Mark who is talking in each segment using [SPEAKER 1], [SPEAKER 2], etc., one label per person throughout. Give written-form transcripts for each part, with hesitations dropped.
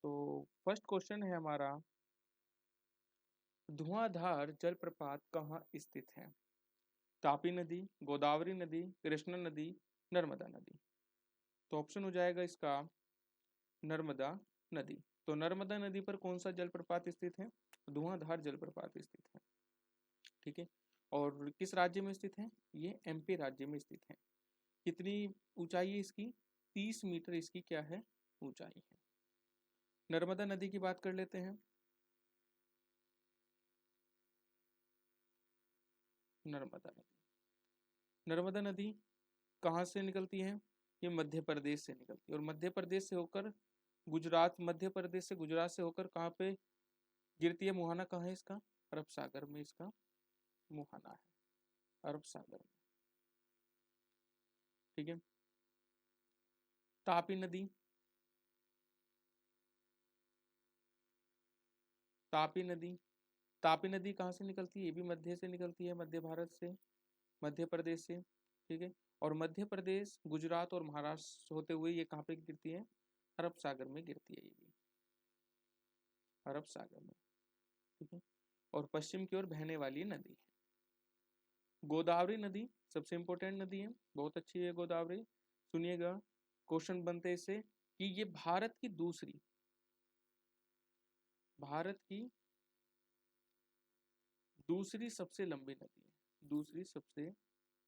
[SPEAKER 1] तो first question है हमारा, धुआंधार जलप्रपात कहाँ स्थित है? तापी नदी, गोदावरी नदी, कृष्णा नदी, नर्मदा नदी। तो ऑप्शन हो जाएगा इसका नर्मदा नदी। तो नर्मदा नदी पर कौन सा जलप्रपात स्थित है? धुआंधार जलप्रपात स्थित है। ठीक है। और किस राज्य में स्थित है? ये एमपी राज्य में स्थित है। कितनी ऊंचाई है इसकी? 30 मीटर इसकी क्या है? ऊंचाई है। नर्मदा नदी की बात कर लेते हैं। नर्मदा नदी, नर्मदा नदी कहाँ से निकलती है? ये मध्य प्रदेश से निकलती है, और मध्य प्रदेश से होकर गुजरात, मध्य प्रदेश से गुजरात से होकर कहाँ पे गिरती है? मुहाना कहाँ है इसका? अरब सागर में इसका मुहाना है, अरब सागर में। ठीक है। तापी नदी, तापी नदी, तापी नदी कहाँ से निकलती है? ये भी मध्य से निकलती है, मध्य भारत से, मध्य प्रदेश से। ठीक है। और मध्य प्रदेश, गुजरात और महाराष्ट्र होते हुए ये कहाँ पे गिरती है? अरब सागर में गिरती है, ये भी अरब सागर में। ठीक है। और पश्चिम की ओर बहने वाली नदी है। गोदावरी नदी सबसे इंपॉर्टेंट नदी है, बहुत अच्छी है गोदावरी। सुनिएगा, क्वेश्चन बनते हैं इससे कि ये भारत की दूसरी सबसे लंबी नदी है। दूसरी सबसे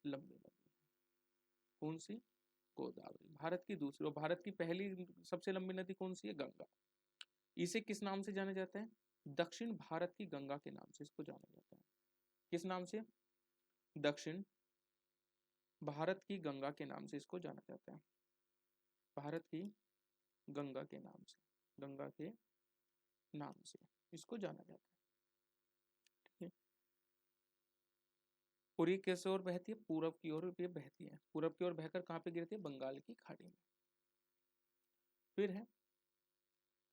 [SPEAKER 1] लंबी नदी है कौन सी? गोदावरी। भारत की दूसरी, और भारत की पहली सबसे लंबी नदी कौन सी है? गंगा। इसे किस नाम से जाना जाता है? दक्षिण भारत की गंगा के नाम से इसको जाना जाता है। किस नाम से? दक्षिण भारत की गंगा के नाम से इसको जाना जाता है। भारत की गंगा के नाम से, गंगा के नाम से इसको जाना जाता है। ठीक है। और ये कैसे और बहती है? पूरब की ओर ये बहती है। पूरब की ओर बहकर कहाँ पे गिरती है? बंगाल की खाड़ी में। फिर है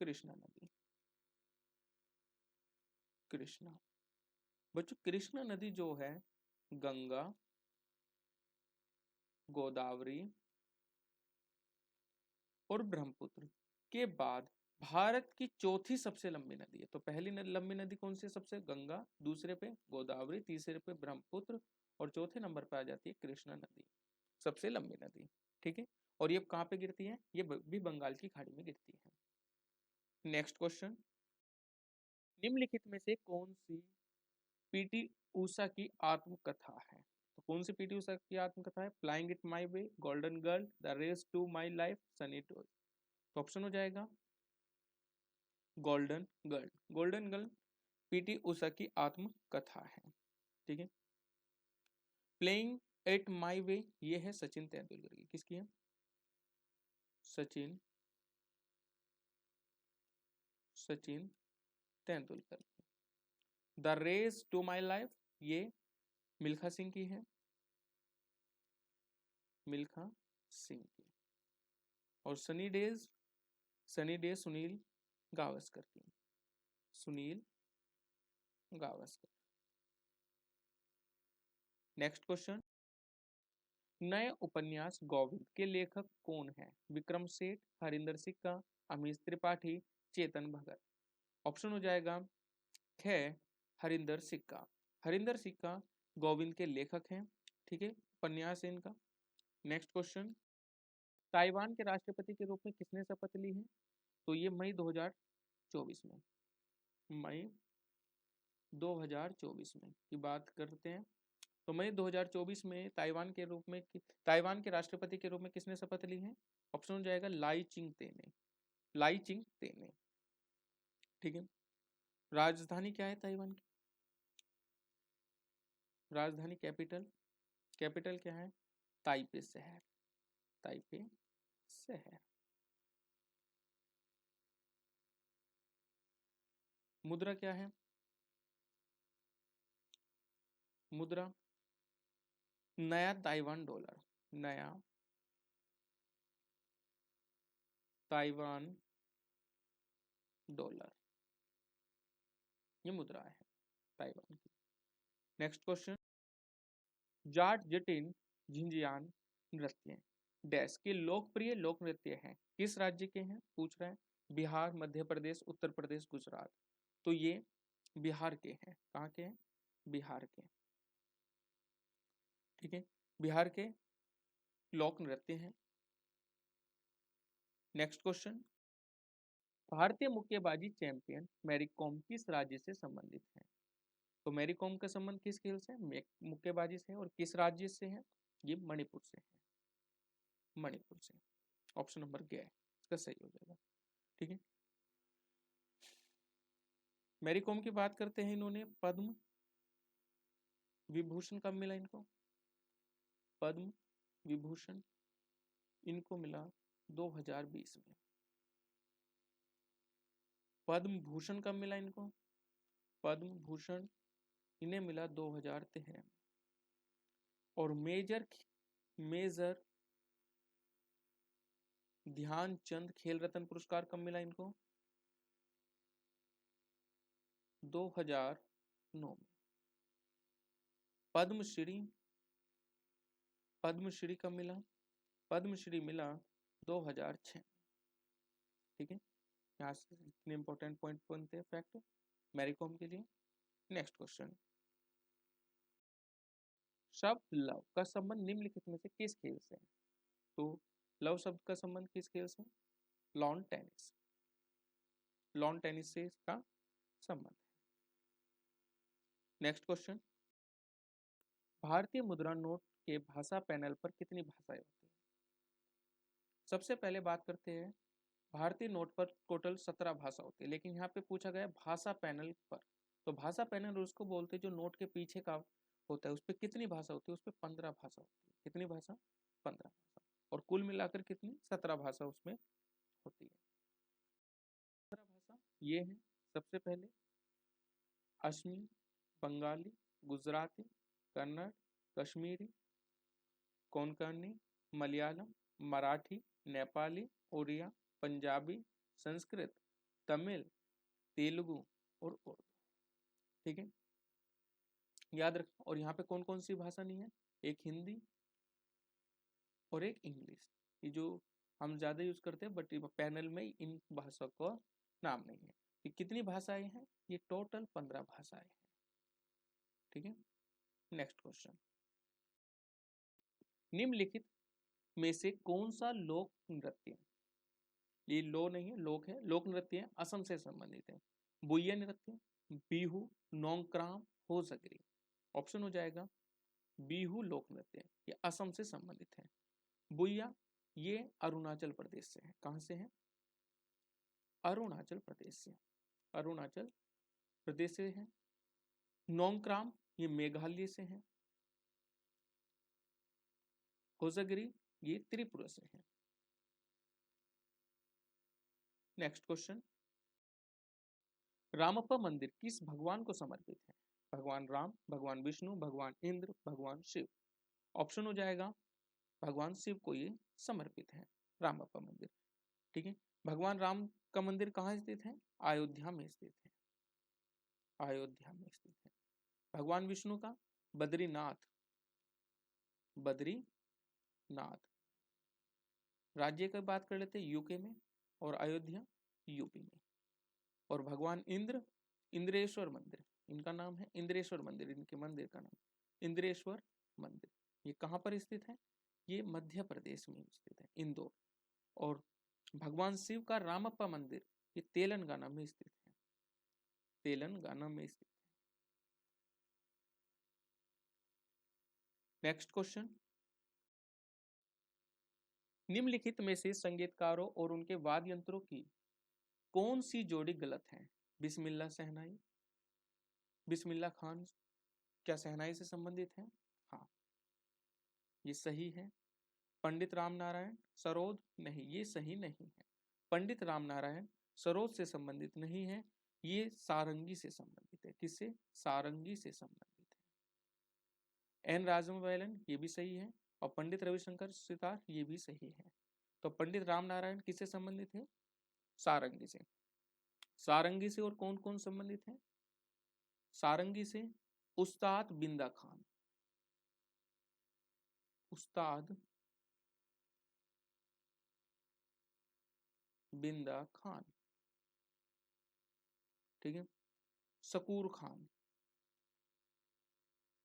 [SPEAKER 1] कृष्णा नदी। कृष्णा, बच्चों कृष्णा नदी जो है गंगा, गोदावरी और ब्रह्मपुत्र के बाद भारत की चौथी सबसे लंबी नदी है। तो पहली लंबी नदी कौन सी है? सबसे गंगा, दूसरे पे गोदावरी, तीसरे पे ब्रह्मपुत्र, और चौथे नंबर पे आ जाती है कृष्णा नदी, सबसे लंबी नदी। ठीक है। और ये कहाँ पे गिरती है? ये भी बंगाल की खाड़ी में गिरती है। नेक्स्ट क्वेश्चन, निम्नलिखित में से कौन सी पीटी ऊषा की आत्मकथा है? तो कौन सी पीटी ऊषा की आत्मकथा है? Flying it my way, golden girl, the race to my life, sunny day. तो ऑप्शन हो जाएगा golden girl. Golden girl PT Usha की आत्मकथा है। ठीक है। प्लेइंग एट माई वे, ये है सचिन तेंदुलकर की। किसकी है? Sachin Sachin Tendulkar. The race to my life, ये मिल्खा सिंह की है, मिल्खा सिंह की। और सनी डे सुनील गावस्कर की, सुनील गावस्कर। नेक्स्ट क्वेश्चन, नए उपन्यास गोविंद के लेखक कौन है? विक्रम सेठ, हरिंदर सिक्का, अमीश त्रिपाठी, चेतन भगत। ऑप्शन हो जाएगा ख हरिंदर सिक्का। हरिंदर सिक्का गोविंद के लेखक हैं। ठीक है, उपन्यास है इनका। नेक्स्ट क्वेश्चन, ताइवान के राष्ट्रपति के रूप में किसने शपथ ली है? तो ये मई 2024 में, मई 2024 में की बात करते हैं। तो मई 2024 में ताइवान के राष्ट्रपति के रूप में किसने शपथ ली है? ऑप्शन हो जाएगा लाई चिंग तेने, लाई चिंग तेने। ठीक है। राजधानी क्या है ताइवान की? राजधानी, कैपिटल, कैपिटल क्या है? ताइपे शहर, ताइपे शहर। मुद्रा क्या है? मुद्रा नया ताइवान डॉलर, नया ताइवान डॉलर, ये मुद्रा है ताइवान की। नेक्स्ट क्वेश्चन, जाट जटिन झिंझियान नृत्य डैश के लोकप्रिय लोक नृत्य हैं, किस राज्य के हैं पूछ रहा है? बिहार, मध्य प्रदेश, उत्तर प्रदेश, गुजरात। तो ये बिहार के हैं। कहाँ के हैं? बिहार के। ठीक है, बिहार के लोक नृत्य हैं। नेक्स्ट क्वेश्चन, भारतीय मुक्केबाजी चैंपियन मैरी कॉम किस राज्य से संबंधित है? तो मैरी कॉम का संबंध किस खेल से? मुक्केबाजी से। और किस राज्य से है? ये मणिपुर से है, मणिपुर से। ऑप्शन नंबर क्या है इसका सही हो जाएगा। ठीक है, मैरी कॉम की बात करते हैं, इन्होंने पद्म विभूषण कब मिला इनको? पद्म विभूषण इनको मिला 2020 में। पद्म भूषण कब मिला इनको? पद्म भूषण इन्हें मिला 2013 में। और मेजर ध्यानचंद खेल रत्न पुरस्कार कब मिला इनको? 2009 में। पद्मश्री कब मिला? पद्मश्री मिला 2006 में। ठीक है, यहाँ से इतने इंपॉर्टेंट पॉइंट बनते हैं फैक्ट मैरी कॉम के लिए। नेक्स्ट क्वेश्चन, शब्द लव का संबंध निम्नलिखित में से किस खेल से है? तो लव शब्द का संबंध किस खेल से? Lawn tennis. लॉन टेनिस से इसका संबंध है। नेक्स्ट क्वेश्चन, भारतीय मुद्रा नोट के भाषा पैनल पर कितनी भाषाएं होती हैं? सबसे पहले बात करते हैं, भारतीय नोट पर टोटल 17 भाषा होती है, लेकिन यहाँ पे पूछा गया भाषा पैनल पर। तो भाषा पैनल उसको बोलते हैं जो नोट के पीछे का होता है, उस पर कितनी भाषा होती है? उस पर 15 भाषा होती है। कितनी भाषा? 15 भाषा। और कुल मिलाकर कितनी? 17 भाषा उसमें होती है। 17 भाषा ये है, सबसे पहले असमी, बंगाली, गुजराती, कन्नड़, कश्मीरी, कोंकणी, मलयालम, मराठी, नेपाली, उड़िया, पंजाबी, संस्कृत, तमिल, तेलुगु और उर्दू। ठीक है, याद रखना। और यहाँ पे कौन कौन सी भाषा नहीं है? एक हिंदी और एक इंग्लिश, ये जो हम ज्यादा यूज करते हैं, बट पैनल में इन भाषा का नाम नहीं है। ये कितनी भाषाएं हैं? ये टोटल 15 भाषाएं हैं। ठीक है, नेक्स्ट क्वेश्चन, निम्नलिखित में से कौन सा लोक नृत्य, ये लो नहीं है, लोक है, लोक नृत्य है, असम से संबंधित है? बुइया नृत्य, बिहू, नोंगक्राम, होजगरी। ऑप्शन हो जाएगा बिहू लोक नृत्य, ये असम से संबंधित है। बुइया ये अरुणाचल प्रदेश से है। कहां से है? अरुणाचल प्रदेश से, अरुणाचल प्रदेश से है। नोंगक्राम ये मेघालय से है। होजगरी ये त्रिपुरा से है। नेक्स्ट क्वेश्चन, रामप्पा मंदिर किस भगवान को समर्पित है? भगवान राम, भगवान विष्णु, भगवान इंद्र, भगवान शिव। ऑप्शन हो जाएगा भगवान शिव को ये समर्पित है रामप्पा मंदिर। ठीक है, भगवान राम का मंदिर कहाँ स्थित है? अयोध्या में स्थित है, अयोध्या में स्थित है। भगवान विष्णु का बद्रीनाथ, बद्रीनाथ। राज्य की बात कर लेते हैं यूके में, और अयोध्या यूपी में। और भगवान इंद्र, इंद्रेश्वर मंदिर इनका नाम है, इंद्रेश्वर मंदिर इनके मंदिर का नाम, इंद्रेश्वर मंदिर। ये कहाँ पर स्थित है? ये मध्य प्रदेश में स्थित है, इंदौर। और भगवान शिव का रामप्पा मंदिर ये तेलंगाना में स्थित है, तेलंगाना में स्थित है। नेक्स्ट क्वेश्चन, निम्नलिखित में से संगीतकारों और उनके वाद्य यंत्रों की कौन सी जोड़ी गलत है? बिस्मिल्लाह शहनाई, बिस्मिल्लाह खान क्या शहनाई से संबंधित है? हाँ, ये सही है। पंडित राम नारायण सरोद, नहीं, ये सही नहीं है। पंडित राम नारायण सरोद से संबंधित नहीं है, ये सारंगी से संबंधित है। किससे? सारंगी से संबंधित है। एन राजमवैलन ये भी सही है, और पंडित रविशंकर सितार ये भी सही है। तो पंडित राम नारायण किससे संबंधित है? सारंगी से। सारंगी से और कौन कौन संबंधित है? सारंगी से उस्ताद बिंदा खान, उस्ताद बिंदा खान, ठीक है। शकूर खान,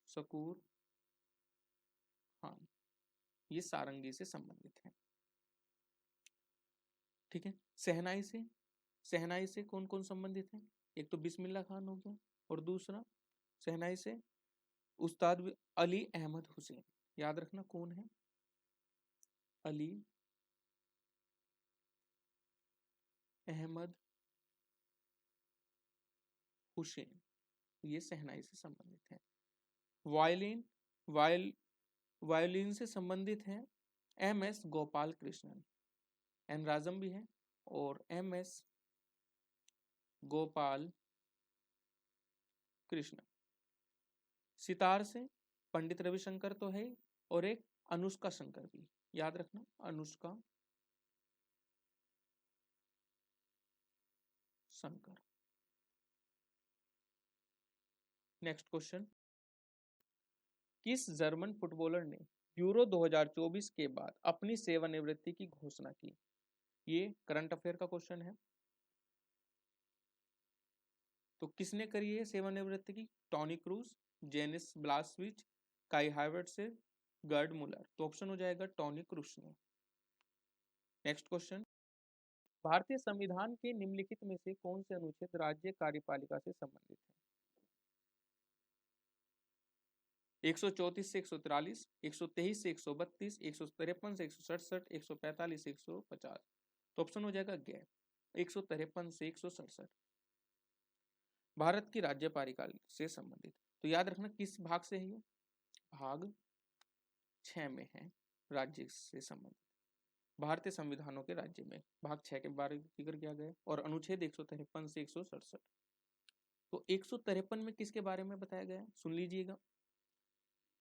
[SPEAKER 1] शकूर खान, ये सारंगी से संबंधित है। ठीक है। शहनाई से कौन कौन संबंधित है? एक तो बिस्मिल्लाह खान हो गया, और दूसरा शहनाई से उस्ताद अली अहमद हुसैन। याद रखना कौन है? अली अहमद हुसैन, ये शहनाई से संबंधित है। वायलिन वायल वायोलिन से संबंधित है M S Gopal Krishnan, N Rajam भी है, और एम एस गोपाल कृष्णन। सितार से पंडित रविशंकर तो है, और एक अनुष्का शंकर भी, याद रखना अनुष्का शंकर। नेक्स्ट क्वेश्चन, किस जर्मन फुटबॉलर ने यूरो 2024 के बाद अपनी सेवानिवृत्ति की घोषणा की? ये करंट अफेयर का क्वेश्चन है। तो किसने करी है सेवानिवृत्ति की? टॉनी क्रूज, जेनिस ब्लासविच, काई हावर्ट्स से गर्ड मुलर। तो ऑप्शन हो जाएगा टॉनी क्रूज ने। नेक्स्ट क्वेश्चन, भारतीय संविधान के निम्नलिखित में से कौन से अनुच्छेद राज्य कार्यपालिका से संबंधित है? 134 से 143, 123 से 132, 153 से 167, 145 से 150। तो ऑप्शन हो जाएगा गैर, 153 से 167 भारत की राज्यपालिका से संबंधित। तो याद रखना किस भाग से है ये? भाग 6 में है, राज्य से संबंधित। भारतीय संविधानों के राज्य में भाग 6 के बारे में जिक्र किया गया, और अनुच्छेद 153 से 167। तो 153 में किसके बारे में बताया गया है? सुन लीजिएगा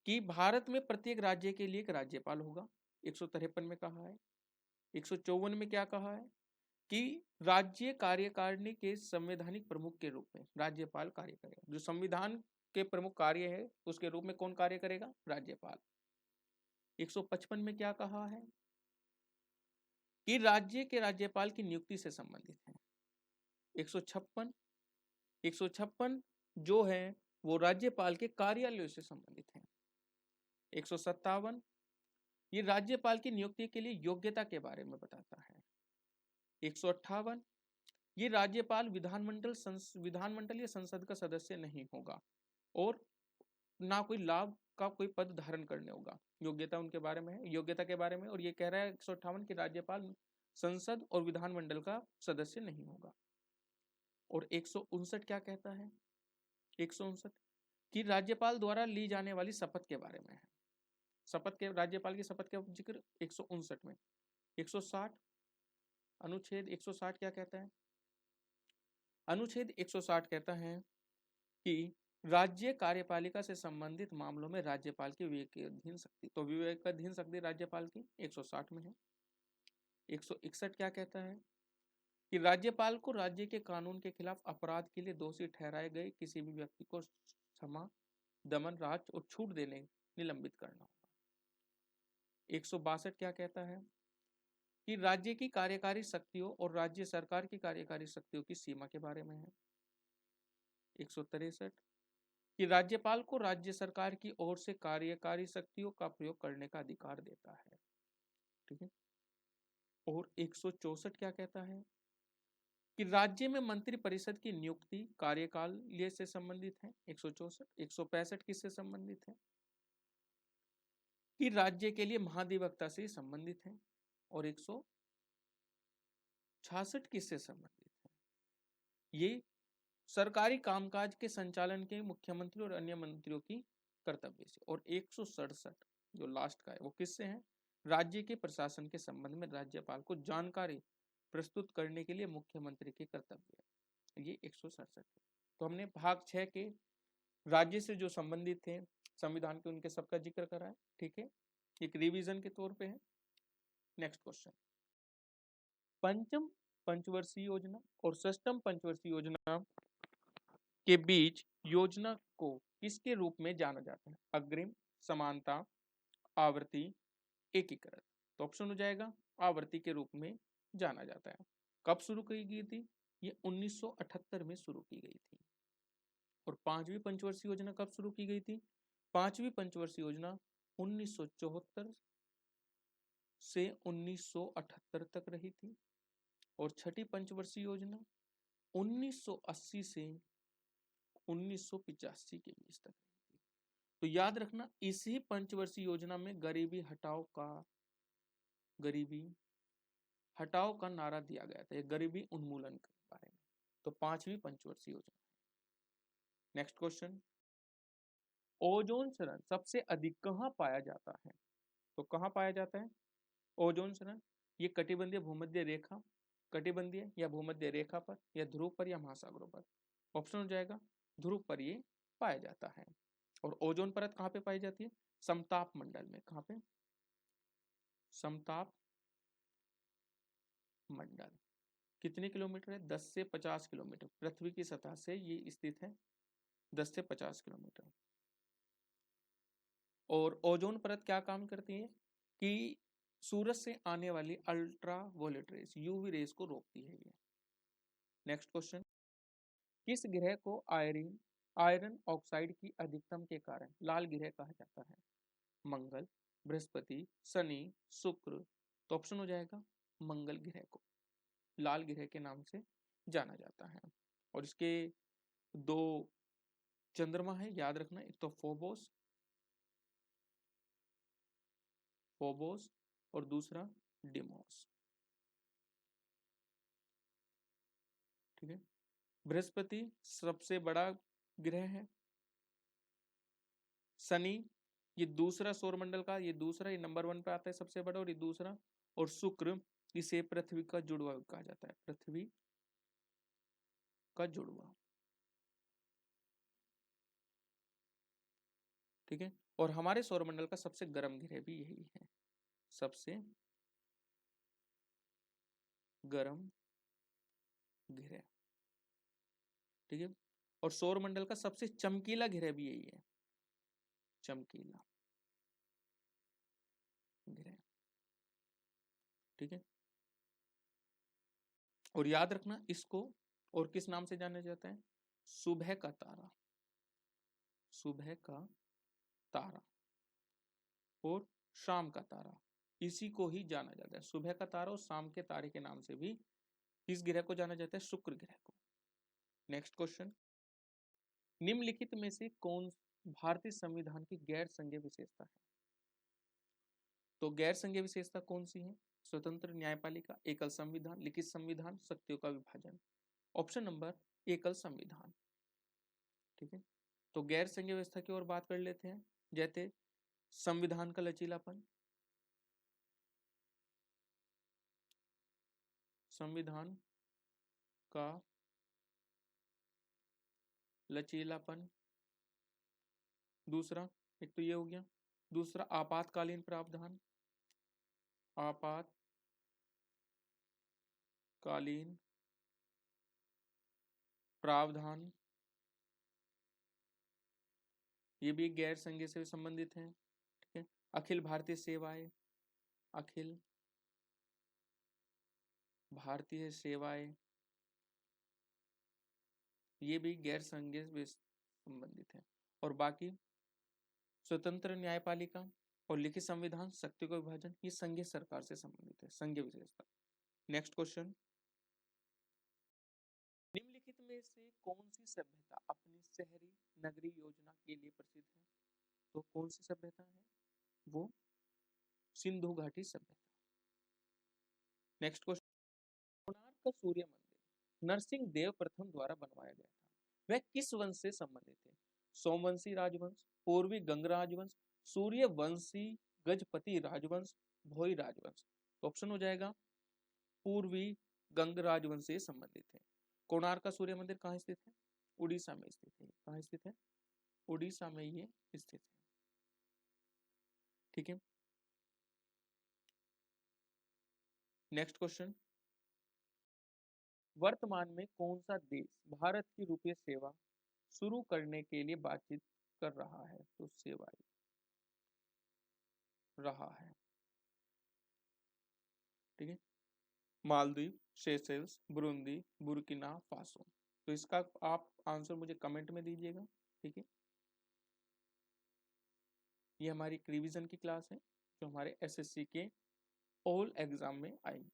[SPEAKER 1] कि भारत में प्रत्येक राज्य के लिए एक राज्यपाल होगा, 153 में कहा है। 154 में क्या कहा है? कि राज्य कार्यकारिणी के संवैधानिक प्रमुख के रूप में राज्यपाल कार्य करेगा। जो संविधान के प्रमुख कार्य है उसके रूप में कौन कार्य करेगा? राज्यपाल। 155 में क्या कहा है? कि राज्य के राज्यपाल की नियुक्ति से संबंधित है। 156 जो है वो राज्यपाल के कार्यालय से संबंधित है। 157 ये राज्यपाल की नियुक्ति के लिए योग्यता के बारे में बताता है। 158 ये राज्यपाल विधानमंडल या संसद का सदस्य नहीं होगा, और ना कोई लाभ का कोई पद धारण करने होगा। योग्यता उनके बारे में है, योग्यता के बारे में, और ये कह रहा है 158 कि राज्यपाल संसद और विधानमंडल का सदस्य नहीं होगा। और 159 क्या कहता है? 159 कि राज्यपाल द्वारा ली जाने वाली शपथ के बारे में है। शपथ के, राज्यपाल की शपथ का जिक्र 159 में। 160 अनुच्छेद 160 क्या कहता है? अनुच्छेद 160 कहता है कि राज्य कार्यपालिका से संबंधित मामलों में राज्यपाल की विवेकाधीन शक्ति, तो विवेकाधीन शक्ति राज्यपाल की 160 में है। 161 क्या कहता है? कि राज्यपाल को राज्य के कानून के खिलाफ अपराध के लिए दोषी ठहराए गए किसी भी व्यक्ति को क्षमा, दमन, राहत और छूट देने, निलंबित करना होगा। 162 क्या कहता है? कि राज्य की कार्यकारी शक्तियों और राज्य सरकार की कार्यकारी शक्तियों की सीमा के बारे में है। 163 कि राज्यपाल को राज्य सरकार की ओर से कार्यकारी शक्तियों का प्रयोग करने का अधिकार देता है। ठीक है। और 164 क्या कहता है? कि राज्य में मंत्री परिषद की नियुक्ति कार्यकाल से संबंधित है। 164 165 किससे संबंधित है? कि राज्य के लिए महाधिवक्ता से संबंधित है। और 166 किससे संबंधित है? ये सरकारी कामकाज के संचालन के मुख्यमंत्री और अन्य मंत्रियों की कर्तव्य से। और 167 जो लास्ट का है वो किससे है? राज्य के प्रशासन के संबंध में राज्यपाल को जानकारी प्रस्तुत करने के लिए मुख्यमंत्री के कर्तव्य है। ये 167 है। तो हमने भाग 6 के राज्य से जो संबंधित थे संविधान के, उनके सबका जिक्र करा है। ठीक है, एक रिवीजन के तौर पे है। नेक्स्ट क्वेश्चन, पंचम पंचवर्षीय योजना और षष्टम पंचवर्षीय योजना के बीच योजना को किसके रूप में जाना जाता है? अग्रिम, समानता, आवर्ती, एकीकृत। तो ऑप्शन हो जाएगा आवर्ती के रूप में जाना जाता है। कब शुरू की गई थी? ये 1978 में शुरू की गई थी। और पांचवी पंचवर्षीय योजना कब शुरू की गई थी? पांचवी पंचवर्षीय योजना 1974 से 1978 तक रही थी। और छठी पंचवर्षीय योजना 1980 से 1985 के बीच तक रही थी। तो याद रखना, इसी पंचवर्षीय योजना में गरीबी हटाओ का नारा दिया गया था, गरीबी उन्मूलन के बारे में। तो पांचवी पंचवर्षीय योजना। नेक्स्ट क्वेश्चन, ओजोन क्षरण सबसे अधिक कहां पाया जाता है? तो कहां पाया जाता है ओजोन क्षरण? ये कटिबंधीय भूमध्य रेखा, कटिबंधीय या भूमध्य रेखा पर, या ध्रुव पर, या महासागरों पर? ऑप्शन हो जाएगा ध्रुव पर ये पाया जाता है। और ओजोन परत कहां पे पाई जाती है? समताप मंडल में। कहां पे? समताप मंडल। कितने किलोमीटर है? 10 से 50 किलोमीटर पृथ्वी की सतह से ये स्थित है, 10 से 50 किलोमीटर। और ओजोन परत क्या काम करती है कि सूरज से आने वाली ultraviolet rays, UV rays को रोकती है ये। नेक्स्ट क्वेश्चन, किस ग्रह को आयरन ऑक्साइड की अधिकतम के कारण लाल ग्रह कहा जाता है? मंगल, बृहस्पति, शनि, शुक्र? तो ऑप्शन हो जाएगा मंगल ग्रह को लाल ग्रह के नाम से जाना जाता है। और इसके दो चंद्रमा है, याद रखना, एक तो फोबोस और दूसरा डिमोस। ठीक है, बृहस्पति सबसे बड़ा ग्रह है, शनि ये दूसरा सौरमंडल का, ये दूसरा, ये नंबर 1 पे आता है सबसे बड़ा, और ये दूसरा। और शुक्र, इसे पृथ्वी का जुड़वा कहा जाता है, पृथ्वी का जुड़वा। ठीक है, और हमारे सौरमंडल का सबसे गर्म ग्रह भी यही है, सबसे गर्म ग्रह। ठीक है, और सौरमंडल का सबसे चमकीला ग्रह भी यही है, चमकीला ग्रह। ठीक है, और याद रखना इसको और किस नाम से जाना जाता है? सुबह का तारा, सुबह का तारा और शाम का तारा, इसी को ही जाना जाता है। सुबह का तारा और शाम के तारे के नाम से भी इस ग्रह को जाना जाता है, शुक्र ग्रह को। नेक्स्ट क्वेश्चन, निम्नलिखित में से कौन भारतीय संविधान की गैर संघीय विशेषता है? तो गैर संघीय विशेषता कौन सी है? स्वतंत्र न्यायपालिका, एकल संविधान, लिखित संविधान, शक्तियों का विभाजन। ऑप्शन नंबर एकल संविधान। ठीक है, तो गैर संघीय व्यवस्था की ओर बात कर लेते हैं। जैसे संविधान का लचीलापन, संविधान का लचीलापन, दूसरा, एक तो ये हो गया, दूसरा आपातकालीन प्रावधान, आपातकालीन प्रावधान, ये भी गैर संघीय से संबंधित है। ठीक है, अखिल भारतीय सेवाएं, अखिल भारतीय सेवाएं, ये भी गैर संघीय से संबंधित है। और बाकी स्वतंत्र न्यायपालिका और लिखित संविधान, शक्ति का विभाजन, ये संघीय सरकार से संबंधित है, संघीय विशेषता। नेक्स्ट क्वेश्चन, निम्नलिखित में से कौन सी सभ्यता अपनी शहरी नगरी योजना के लिए प्रसिद्ध है? तो कौन सी सभ्यता है वो? सिंधु घाटी सभ्यता। नेक्स्ट क्वेश्चन, कोणार्क का सूर्य मंदिर नरसिंह देव प्रथम द्वारा बनवाया गया था, वह किस वंश से संबंधित है? सोमवंशी राजवंश, पूर्वी गंग राजवंश, सूर्यवंशी गजपति राजवंश, भोई राजवंश? ऑप्शन हो जाएगा पूर्वी गंग राजवंश से संबंधित है। कोणार्क का सूर्य मंदिर कहाँ स्थित है? उड़ीसा में स्थित है। कहाँ स्थित है? उड़ीसा में ये स्थित है। ठीक है, नेक्स्ट क्वेश्चन, वर्तमान में कौन सा देश भारत की रुपये सेवा शुरू करने के लिए बातचीत कर रहा है? तो सेवा रहा है। ठीक है, Maldives, Seychelles, Burundi, Burkina Faso. तो इसका आप आंसर मुझे कमेंट में दीजिएगा। ठीक है, ये हमारी रिवीजन की क्लास है जो हमारे एसएससी के ऑल एग्जाम में आएगी।